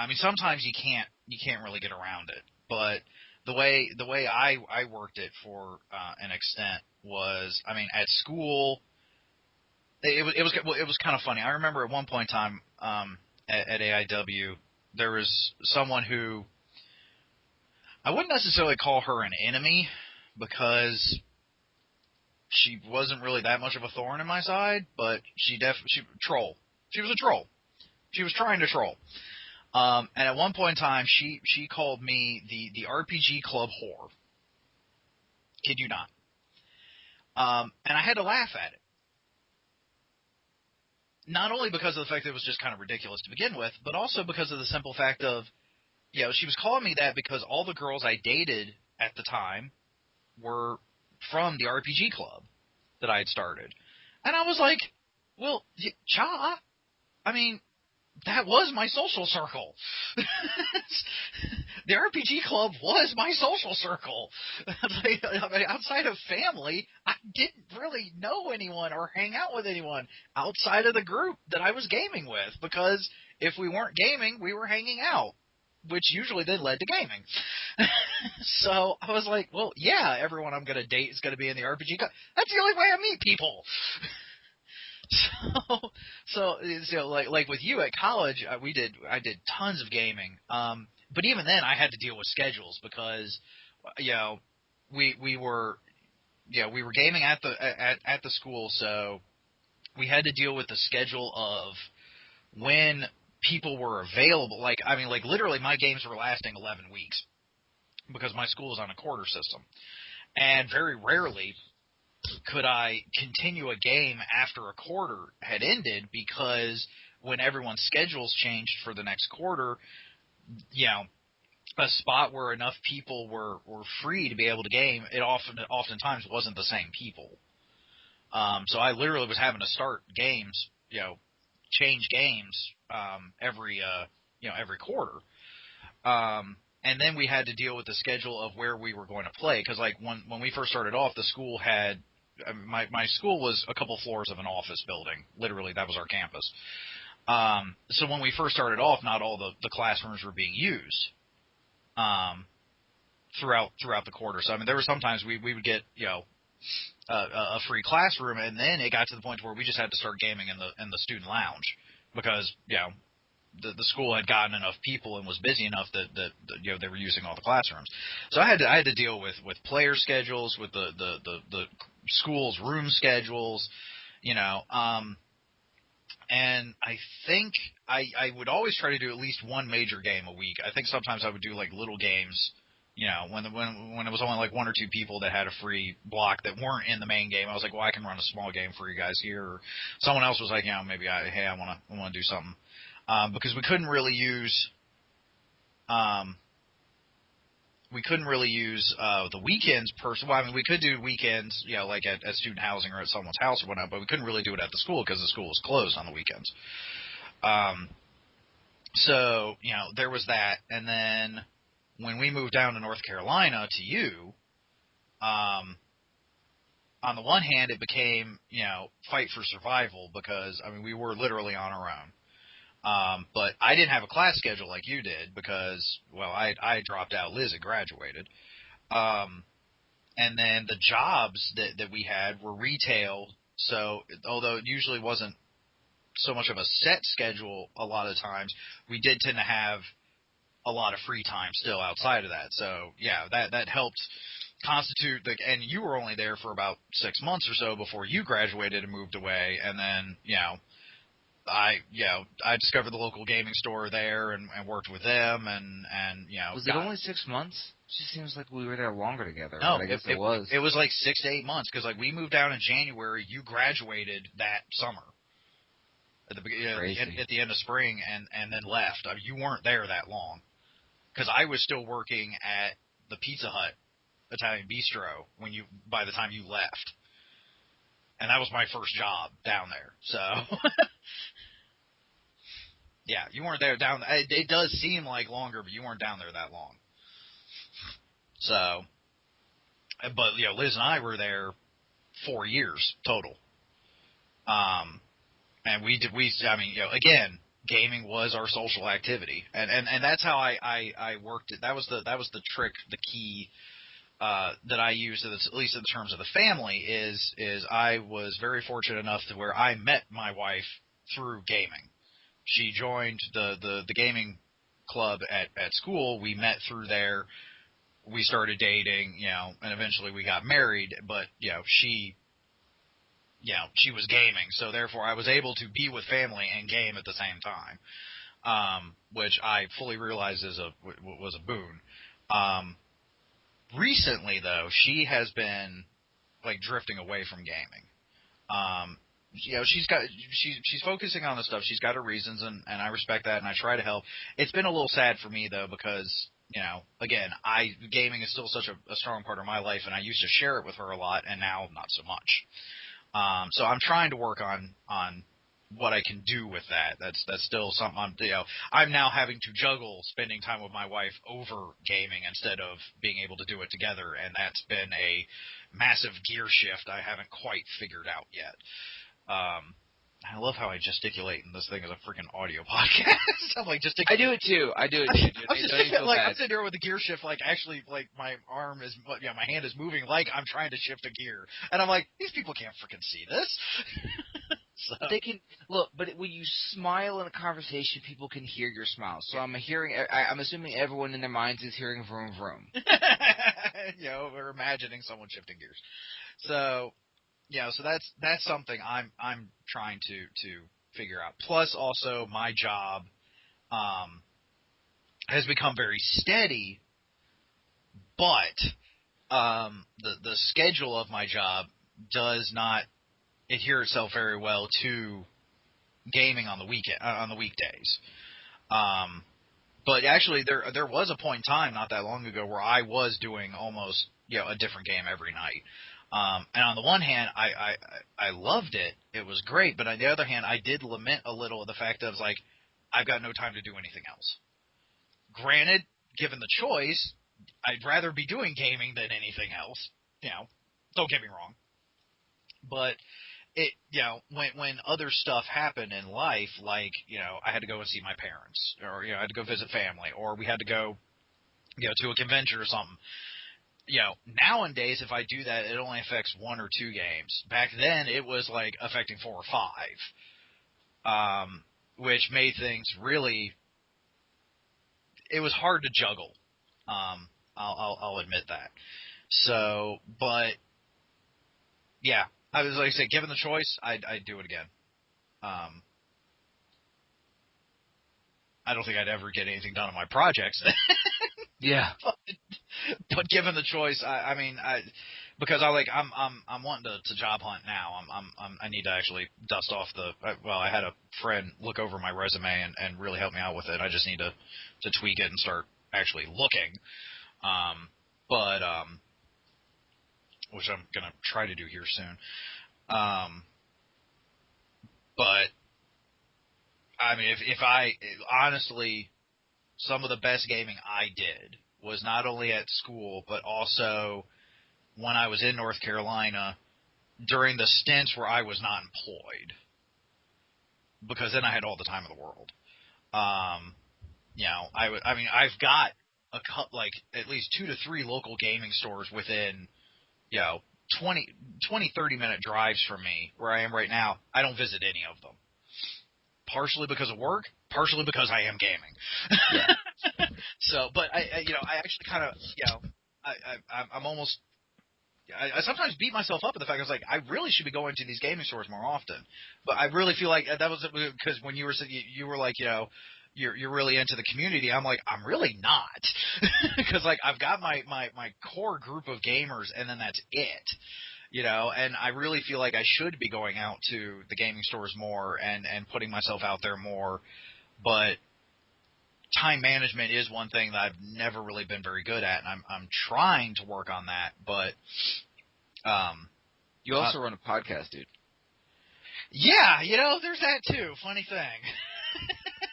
mean sometimes you can't really get around it, but the way I worked it for an extent was, I mean, at school it was kind of funny. I remember at one point in time at AIW there was someone who I wouldn't necessarily call her an enemy, because she wasn't really that much of a thorn in my side, but she troll. She was a troll. She was trying to troll. And at one point in time, she called me the RPG club whore. Kid you not. And I had to laugh at it. Not only because of the fact that it was just kind of ridiculous to begin with, but also because of the simple fact of, she was calling me that because all the girls I dated at the time were from the RPG club that I had started. And I was like, well, cha, I mean, that was my social circle. The RPG club was my social circle. I mean, outside of family, I didn't really know anyone or hang out with anyone outside of the group that I was gaming with, because if we weren't gaming, we were hanging out, which usually then led to gaming. So I was like, well, yeah, everyone I'm going to date is going to be in the RPG club. That's the only way I meet people. So like with you at college, I did tons of gaming. But even then, I had to deal with schedules, because we were gaming at the school, so we had to deal with the schedule of when people were available. Like I mean, like literally, my games were lasting 11 weeks because my school is on a quarter system, and very rarely could I continue a game after a quarter had ended, because when everyone's schedules changed for the next quarter, a spot where enough people were free to be able to game, it oftentimes wasn't the same people. So I literally was having to start games, change games every quarter. And then we had to deal with the schedule of where we were going to play, because like when we first started off, the school had my school was a couple floors of an office building. Literally, that was our campus. So when we first started off, not all the classrooms were being used throughout the quarter. So I mean, there were sometimes we would get a free classroom, and then it got to the point where we just had to start gaming in the student lounge because the school had gotten enough people and was busy enough that they were using all the classrooms. So I had to deal with player schedules, with the school's room schedules, and I think I would always try to do at least one major game a week. I think sometimes I would do like little games, when it was only like one or two people that had a free block that weren't in the main game. I was like, well, I can run a small game for you guys here. Or someone else was like, maybe I want to do something, because we couldn't really use the weekends well, I mean, we could do weekends, like at student housing or at someone's house or whatnot, but we couldn't really do it at the school because the school was closed on the weekends. So, there was that. And then when we moved down to North Carolina to you, on the one hand, it became, fight for survival because, I mean, we were literally on our own. But I didn't have a class schedule like you did because, well, I dropped out. Liz had graduated. And then the jobs that we had were retail. So although it usually wasn't so much of a set schedule a lot of times, we did tend to have a lot of free time still outside of that. So yeah, that helped constitute and you were only there for about 6 months or so before you graduated and moved away. And then, I discovered the local gaming store there and worked with them and
Was it only 6 months? It just seems like we were there longer together.
No,
I guess it was.
It was like 6 to 8 months because like we moved down in January. You graduated that summer at the end of spring and then left. I mean, you weren't there that long because I was still working at the Pizza Hut Italian Bistro by the time you left, and that was my first job down there. So. Yeah, you weren't there down. It does seem like longer, but you weren't down there that long. So, but Liz and I were there 4 years total. And I mean, again, gaming was our social activity, and that's how I worked it. That was the trick, the key that I used, at least in terms of the family, is I was very fortunate enough to where I met my wife through gaming. She joined the gaming club at school. We met through there. We started dating, and eventually we got married. But she was gaming, so therefore I was able to be with family and game at the same time, which I fully realized was a boon. Recently, though, she has been like drifting away from gaming. She's focusing on the stuff. She's got her reasons, and I respect that, and I try to help. It's been a little sad for me though because again, gaming is still such a strong part of my life, and I used to share it with her a lot, and now not so much. So I'm trying to work on what I can do with that. That's still something I'm now having to juggle spending time with my wife over gaming instead of being able to do it together, and that's been a massive gear shift I haven't quite figured out yet. I love how I gesticulate, and this thing is a freaking audio podcast. I'm like gesticulating.
I do it too. Dude.
I'm sitting here with the gear shift, like actually, like my arm is, my hand is moving like I'm trying to shift a gear, and I'm like, these people can't freaking see this. So.
They can look, but when you smile in a conversation, people can hear your smile. So I'm assuming everyone in their minds is hearing vroom vroom.
We're imagining someone shifting gears. So. So that's something I'm trying to figure out. Plus, also my job has become very steady, but the schedule of my job does not adhere itself very well to gaming on the weekdays. But actually, there was a point in time not that long ago where I was doing almost a different game every night. And on the one hand, I loved it. It was great. But on the other hand, I did lament a little the fact of like, I've got no time to do anything else. Granted, given the choice, I'd rather be doing gaming than anything else. Don't get me wrong. But it, when other stuff happened in life, like, I had to go and see my parents, or, I had to go visit family, or we had to go, to a convention or something. nowadays if I do that, it only affects 1 or 2 games. Back then, it was like affecting 4 or 5, which made things really. It was hard to juggle. I'll admit that. So, but yeah, I was like I said, given the choice, I'd do it again. I don't think I'd ever get anything done on my projects.
Yeah.
But given the choice, because I'm wanting to job hunt now. I need to actually dust off I had a friend look over my resume and really help me out with it. I just need to tweak it and start actually looking. Which I'm gonna try to do here soon. But I mean, if I honestly, some of the best gaming I did was not only at school, but also when I was in North Carolina during the stints where I was not employed, because then I had all the time in the world. I've got at least 2 to 3 local gaming stores within, 30 minute drives from me where I am right now. I don't visit any of them. Partially because of work, partially because I am gaming. Yeah. So, but I actually kind of, I'm almost. I sometimes beat myself up at the fact I was like, I really should be going to these gaming stores more often. But I really feel like that was because when you were like, you're really into the community. I'm like, I'm really not, because like I've got my core group of gamers, and then that's it. And I really feel like I should be going out to the gaming stores more and putting myself out there more. But time management is one thing that I've never really been very good at, and I'm trying to work on that. But
you also run a podcast, dude.
Yeah, there's that too. Funny thing.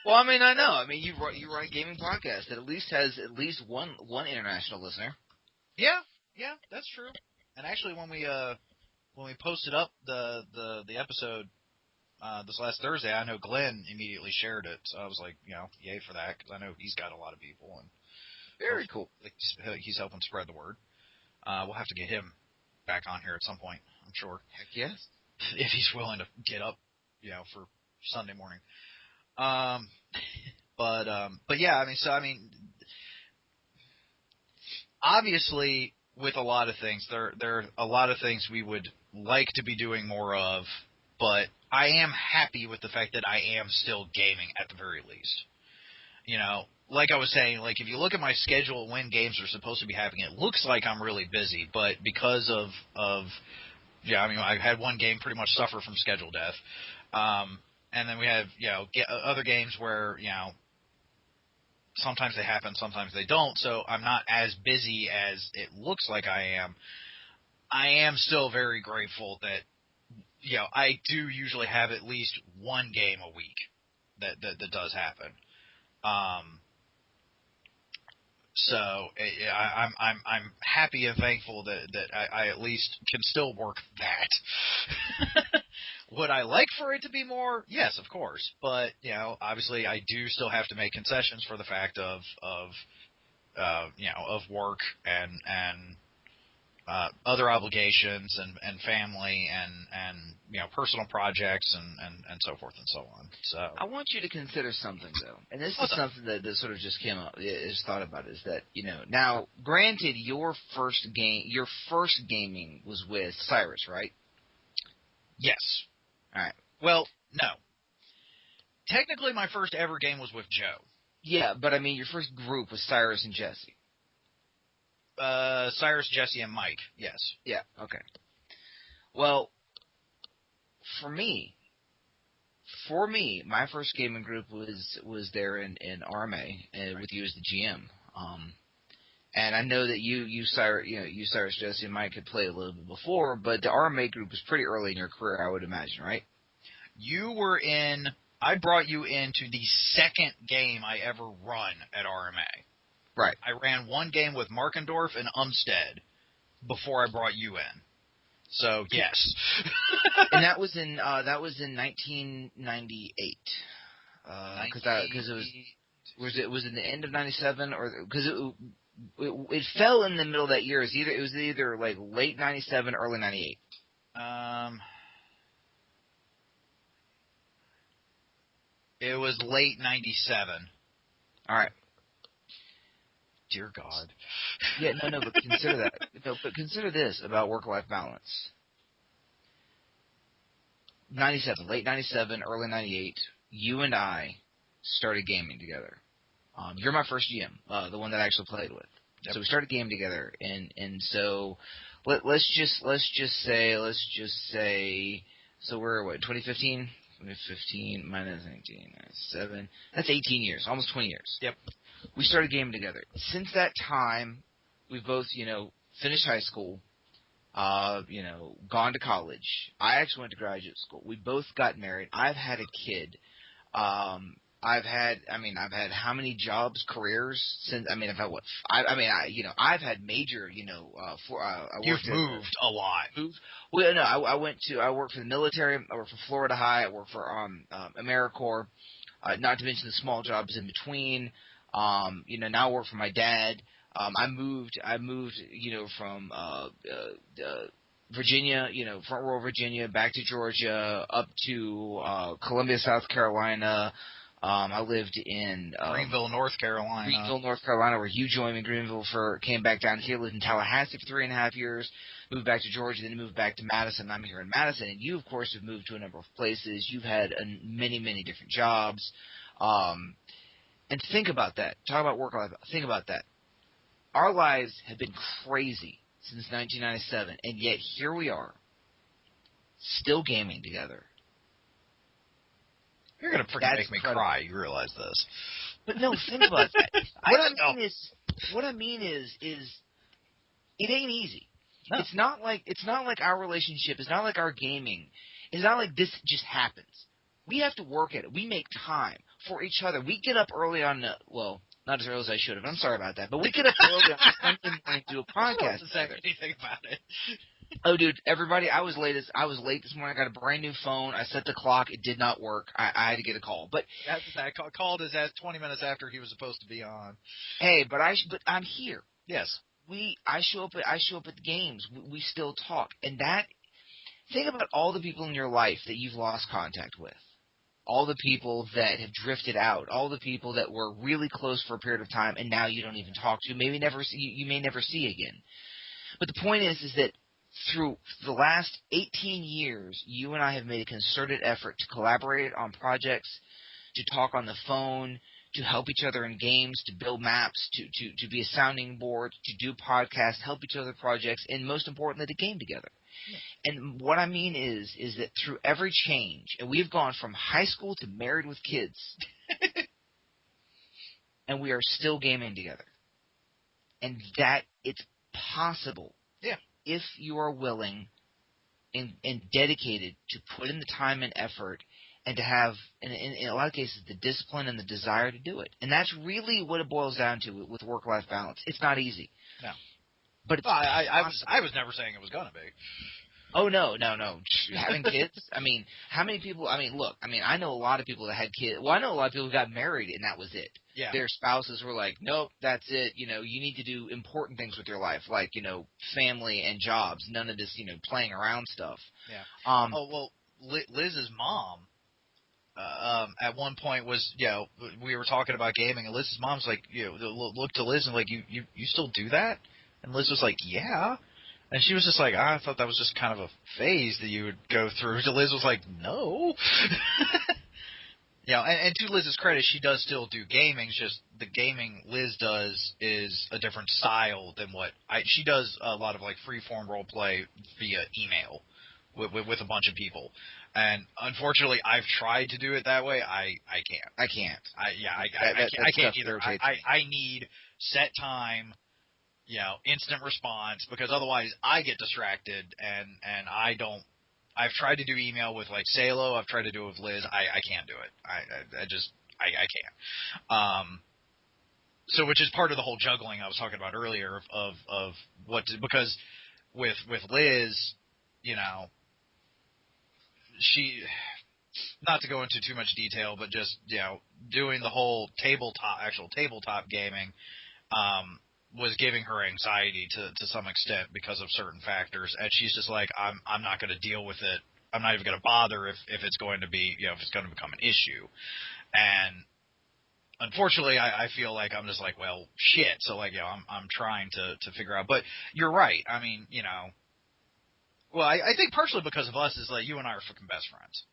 Well, I mean, I know. I mean, you run a gaming podcast that at least has one international listener.
Yeah, that's true. And actually, when we posted up the episode this last Thursday, I know Glenn immediately shared it. So I was like, yay for that, because I know he's got a lot of people, and
very cool.
He's helping spread the word. We'll have to get him back on here at some point, I'm sure.
Heck yes.
If he's willing to get up, for Sunday morning. But yeah, obviously, with a lot of things, there are a lot of things we would like to be doing more of, but I am happy with the fact that I am still gaming at the very least. Like I was saying, like if you look at my schedule when games are supposed to be happening, it looks like I'm really busy, but because of I had one game pretty much suffer from schedule death. And then we have, other games where, sometimes they happen, sometimes they don't, so I'm not as busy as it looks like I am. I am still very grateful that, I do usually have at least one game a week that does happen. So I'm happy and thankful that I at least can still work that. Would I like for it to be more? Yes, of course. But obviously, I do still have to make concessions for the fact of work and other obligations and family and personal projects and so forth and so on. So
I want you to consider something though, and this is something that sort of just came up. Is thought about is that now granted your first gaming was with Cyrus, right?
Yes.
All right.
Well, no. Technically, my first ever game was with Joe.
Yeah, but I mean, your first group was Cyrus and Jesse.
Cyrus, Jesse, and Mike. Yes.
Yeah. Okay. Well, for me, my first gaming group was there in RMA with you as the GM. And I know that you Cyrus, Jesse, and Mike had played a little bit before, but the RMA group was pretty early in your career, I would imagine, right? I brought you into the second game I ever run at RMA. Right.
I ran one game with Markendorf and Umstead before I brought you in. So, yes.
And that was in 1998. Because it was it the end of '97 or because it fell in the middle of that year. It was either like late '97, early '98.
It was late '97.
All right.
Dear God.
Yeah, no, but consider that. No, but consider this about work-life balance. Late '97, early '98. You and I started gaming together. You're my first GM, the one that I actually played with.
Yep.
So we started gaming together, and so let's just say, so we're what, 2015? 2015 minus 19, 7. That's 18 years, almost 20 years.
Yep.
We started gaming together. Since that time, we've both, finished high school, gone to college. I actually went to graduate school. We both got married. I've had a kid. I've had how many jobs, careers since? I've had what? I've had major,
You've moved a lot.
Well, no, I worked for the military. I worked for Florida High. I worked for AmeriCorps. Not to mention the small jobs in between. Now I work for my dad. I moved, from Virginia, front rural Virginia, back to Georgia, up to Columbia, South Carolina. I lived in
Greenville, North Carolina,
where you joined me. Came back down here, lived in Tallahassee for 3.5 years, moved back to Georgia, then moved back to Madison. I'm here in Madison, and you, of course, have moved to a number of places. You've had many, many different jobs. And think about that. Talk about work life. Think about that. Our lives have been crazy since 1997, and yet here we are, still gaming together.
You're going to freaking make me cry. You realize this.
But no, think about that. What I mean is it ain't easy. No. It's not like our relationship. It's not like our gaming. It's not like this just happens. We have to work at it. We make time for each other. We get up early on, not as early as I should have. I'm sorry about that. But we get up early on Sunday morning to do a podcast.
I don't know anything about it.
Oh, dude, everybody, I was late this morning. I got a brand new phone. I set the clock. It did not work. I had to get a call. But
I called his ass 20 minutes after he was supposed to be on.
Hey, but I'm here.
Yes.
I show up at the games. We still talk. And think about all the people in your life that you've lost contact with. All the people that have drifted out, all the people that were really close for a period of time, and now you don't even talk to, you may never see again. But the point is that through the last 18 years, you and I have made a concerted effort to collaborate on projects, to talk on the phone, to help each other in games, to build maps, to be a sounding board, to do podcasts, help each other projects, and most importantly, to game together. Yeah. And what I mean is that through every change, and we've gone from high school to married with kids, and we are still gaming together. And that it's possible.
Yeah.
If you are willing and dedicated to put in the time and effort and to have, in a lot of cases, the discipline and the desire to do it. And that's really what it boils down to with work-life balance. It's not easy.
No.
But it's
I was never saying it was going to be.
Oh, no. Having kids? How many people? Look, I know a lot of people that had kids. Well, I know a lot of people who got married and that was it.
Yeah.
Their spouses were like, nope, that's it. You need to do important things with your life, like, family and jobs. None of this, playing around stuff.
Yeah. Liz's mom, at one point was, we were talking about gaming, and Liz's mom's like, looked to Liz and like, you still do that? And Liz was like, yeah. And she was just like, I thought that was just kind of a phase that you would go through. So Liz was like, no. And to Liz's credit, she does still do gaming. It's just the gaming Liz does is a different style than what she does. A lot of like freeform role play via email with a bunch of people. And unfortunately, I've tried to do it that way. I can't.
I can't.
I can't either. I need set time. Instant response, because otherwise I get distracted and I don't. I've tried to do email with like Salo. I've tried to do it with Liz. I can't do it. I can't. So which is part of the whole juggling I was talking about earlier of what to, because with Liz, she, not to go into too much detail, but just doing the whole actual tabletop gaming. was giving her anxiety to some extent because of certain factors, and she's just like, I'm not going to deal with it. I'm not even going to bother if it's going to be, if it's going to become an issue. And unfortunately, I feel like I'm just like, well, shit. So like, I'm trying to figure out. But you're right. I mean, well, I think partially because of us is like you and I are fucking best friends.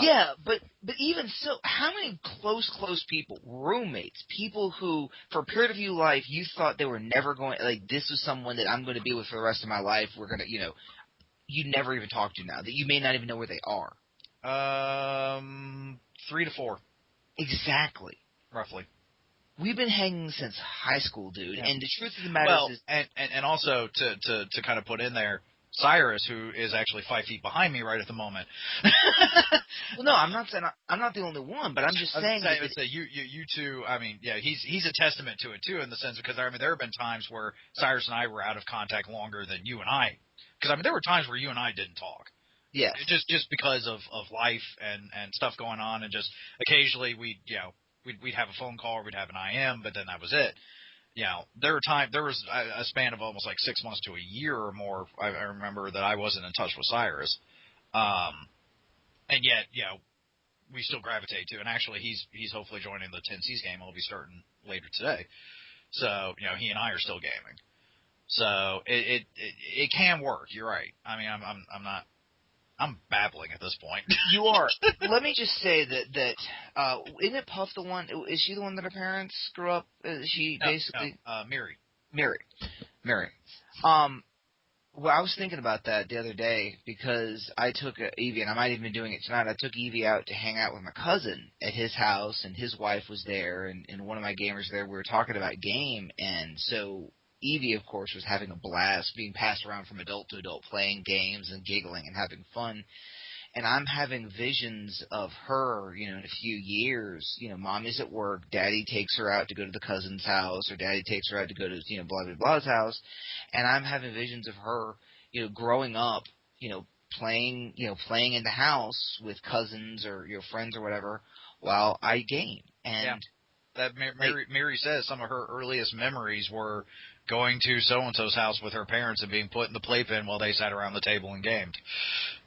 Yeah, but even so, how many close people, roommates, people who, for a period of your life, you thought they were never going, like, this was someone that I'm going to be with for the rest of my life, we're going to, you never even talk to now, that you may not even know where they are.
3 to 4.
Exactly.
Roughly.
We've been hanging since high school, dude,
Yeah.
and the truth of the matter is...
And also, to kind of put in there, Cyrus, who is actually 5 feet behind me right at the moment.
Well, no, I'm not saying I'm not the only one, but I'm just saying
that you two. I mean, yeah, he's a testament to it too, in the sense because I mean there have been times where Cyrus and I were out of contact longer than you and I, because I mean there were times where you and I didn't talk.
Yes.
Just because of life and stuff going on, and just occasionally we'd have a phone call or we'd have an IM, but then that was it. There was a span of almost like 6 months to a year or more. I remember that I wasn't in touch with Cyrus, and yet we still gravitate to. And actually, he's hopefully joining the 10Cs game. I'll be starting later today. So he and I are still gaming. So it can work. You're right. I mean, I'm babbling at this point.
You are. Let me just say that isn't it Puff the one? Is she the one that her parents grew up? She basically
Miri.
Mary. Well, I was thinking about that the other day because I took Evie, and I might even be doing it tonight. I took Evie out to hang out with my cousin at his house, and his wife was there, and one of my gamers there. We were talking about game, and so Evie, of course, was having a blast, being passed around from adult to adult, playing games and giggling and having fun. And I'm having visions of her, in a few years. Mommy's at work, Daddy takes her out to go to the cousin's house, or Daddy takes her out to go to, blah, blah, blah's house. And I'm having visions of her, growing up, playing in the house with cousins or, friends or whatever while I game. And
that Miri says some of her earliest memories were going to so-and-so's house with her parents and being put in the playpen while they sat around the table and gamed.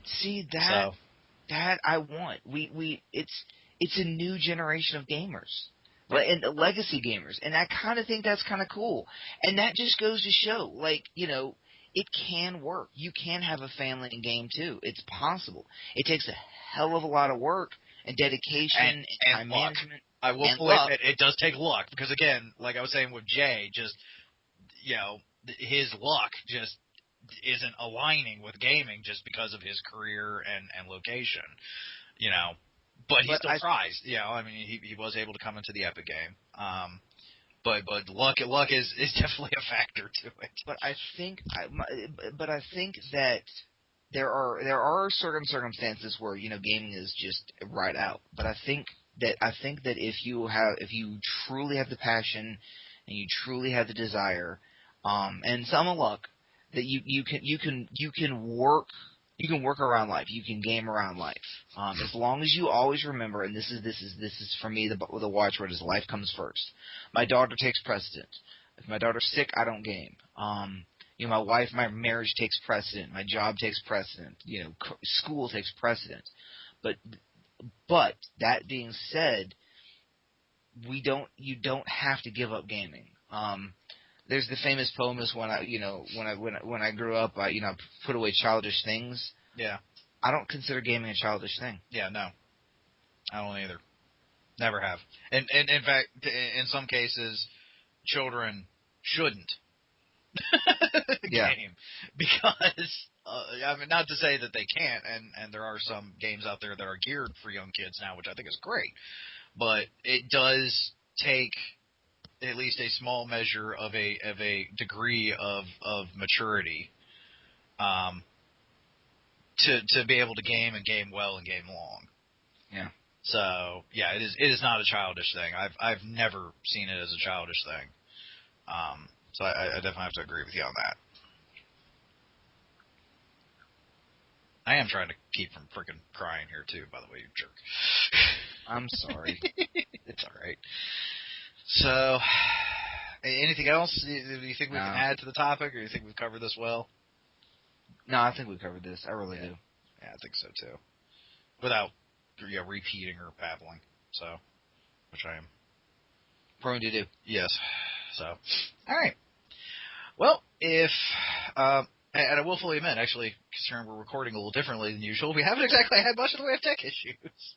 See, that I want. It's a new generation of gamers. And legacy gamers. And I kind of think that's kind of cool. And that just goes to show, it can work. You can have a family and game, too. It's possible. It takes a hell of a lot of work and dedication and time management.
I will believe it does take luck. Because, again, like I was saying with Jay, just, his luck just isn't aligning with gaming just because of his career and location, But he still tries, I mean, he was able to come into the Epic game. But luck is definitely a factor to it.
But I think that there are certain circumstances where gaming is just right out. But I think that if you truly have the passion and you truly have the desire, and some luck, that you can work around life. You can game around life. As long as you always remember, and this is for me the watchword is life comes first. My daughter takes precedent. If my daughter's sick, I don't game. My wife, my marriage takes precedent. My job takes precedent. School takes precedent. But that being said, you don't have to give up gaming. There's the famous poem is when I grew up, I put away childish things.
Yeah.
I don't consider gaming a childish thing.
Yeah, no. I don't either. Never have. And in fact, in some cases, children shouldn't game because I mean, not to say that they can't, and there are some games out there that are geared for young kids now, which I think is great, but it does take at least a small measure of a degree of maturity to be able to game and game well and game long.
Yeah.
So yeah, it is not a childish thing. I've never seen it as a childish thing. So I definitely have to agree with you on that. I am trying to keep from freaking crying here too, by the way, you jerk.
I'm sorry.
It's all right. So, Anything else? Do you think we can add to the topic, or do you think we've covered this well?
No, I think we covered this. I really do.
Yeah, I think so too. Without repeating or babbling. So, which I am
prone to do.
Yes. So, all right. Well, if and I will fully admit, actually, considering we're recording a little differently than usual, we haven't exactly had much in the way of tech issues.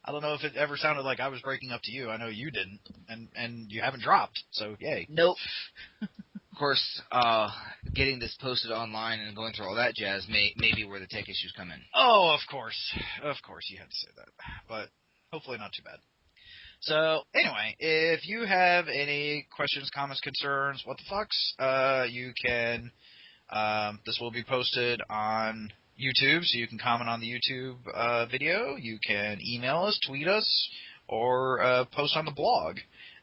I don't know if it ever sounded like I was breaking up to you. I know you didn't, and you haven't dropped. So, yay.
Nope. Of course, getting this posted online and going through all that jazz may be where the tech issues come in.
Oh, of course, you had to say that, but hopefully not too bad. So, anyway, if you have any questions, comments, concerns, what the fucks, you can, this will be posted on YouTube, so you can comment on the YouTube video, you can email us, tweet us, or post on the blog.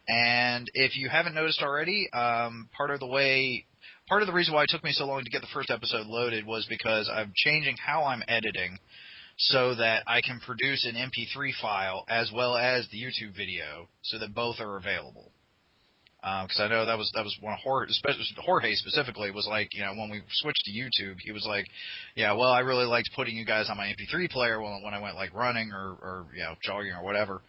And if you haven't noticed already, part of the reason why it took me so long to get the first episode loaded was because I'm changing how I'm editing so that I can produce an MP3 file as well as the YouTube video, so that both are available. Because I know that was one of Jorge specifically was like, when we switched to YouTube, he was like, yeah, well, I really liked putting you guys on my MP3 player when I went like running or jogging or whatever.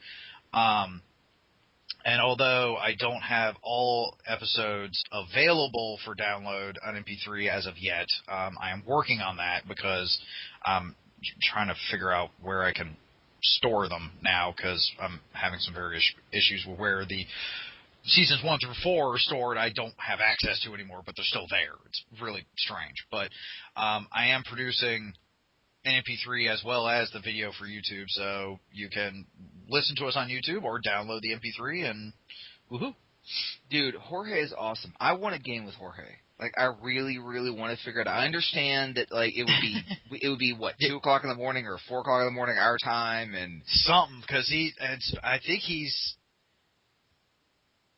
And although I don't have all episodes available for download on MP3 as of yet, I am working on that because I'm trying to figure out where I can store them now, because I'm having some various issues with where the seasons 1 through 4 are stored. I don't have access to anymore, but they're still there. It's really strange. But I am producing an MP3 as well as the video for YouTube, so you can listen to us on YouTube or download the MP3 and woohoo.
Dude, Jorge is awesome. I want a game with Jorge. Like, I really, really want to figure it out. I understand that, like, it would be what, 2 o'clock in the morning or 4 o'clock in the morning our time, and
something, because I think he's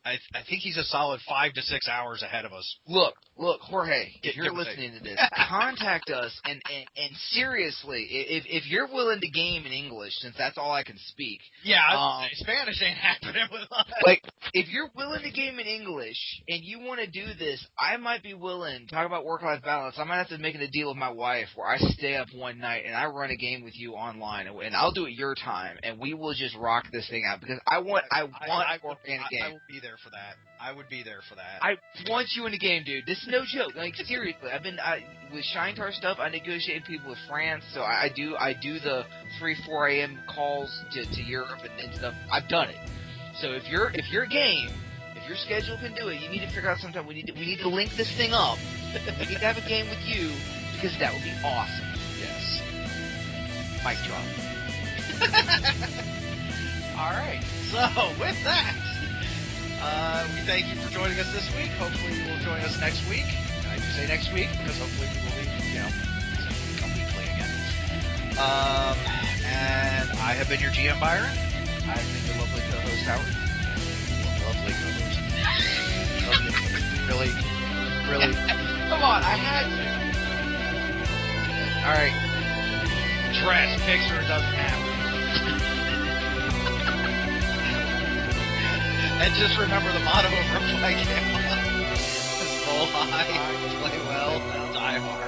a solid 5 to 6 hours ahead of us.
Look, Jorge, if you're listening to this, contact us and seriously, if you're willing to game in English, since that's all I can speak.
Yeah, Spanish ain't happening with us.
Like, if you're willing to game in English and you want to do this, I might be willing. Talk about work-life balance. I might have to make a deal with my wife where I stay up one night and I run a game with you online, and I'll do it your time, and we will just rock this thing out, because I want Jorge in a game.
I will be there for that. I would be there for that.
I want you in the game, dude. This is no joke. Like, seriously, with Shinetar stuff, I negotiate people with France, so I do the 3-4 a.m. calls to Europe and stuff. I've done it. So if you're game, if your schedule can do it, you need to figure out sometime. We need to link this thing up. We need to have a game with you, because that would be awesome.
Yes.
Mic drop.
All right. So with that, we thank you for joining us this week. Hopefully you will join us next week. And I do say next week because hopefully we will be, come weekly again. And I have been your GM Byron.
I've been your lovely co-host Howard.
Lovely co-host. Really?
Come on, I had to.
All right. Dress picture doesn't happen. And just remember the motto of Rough Like Him. Roll high, play well, die hard.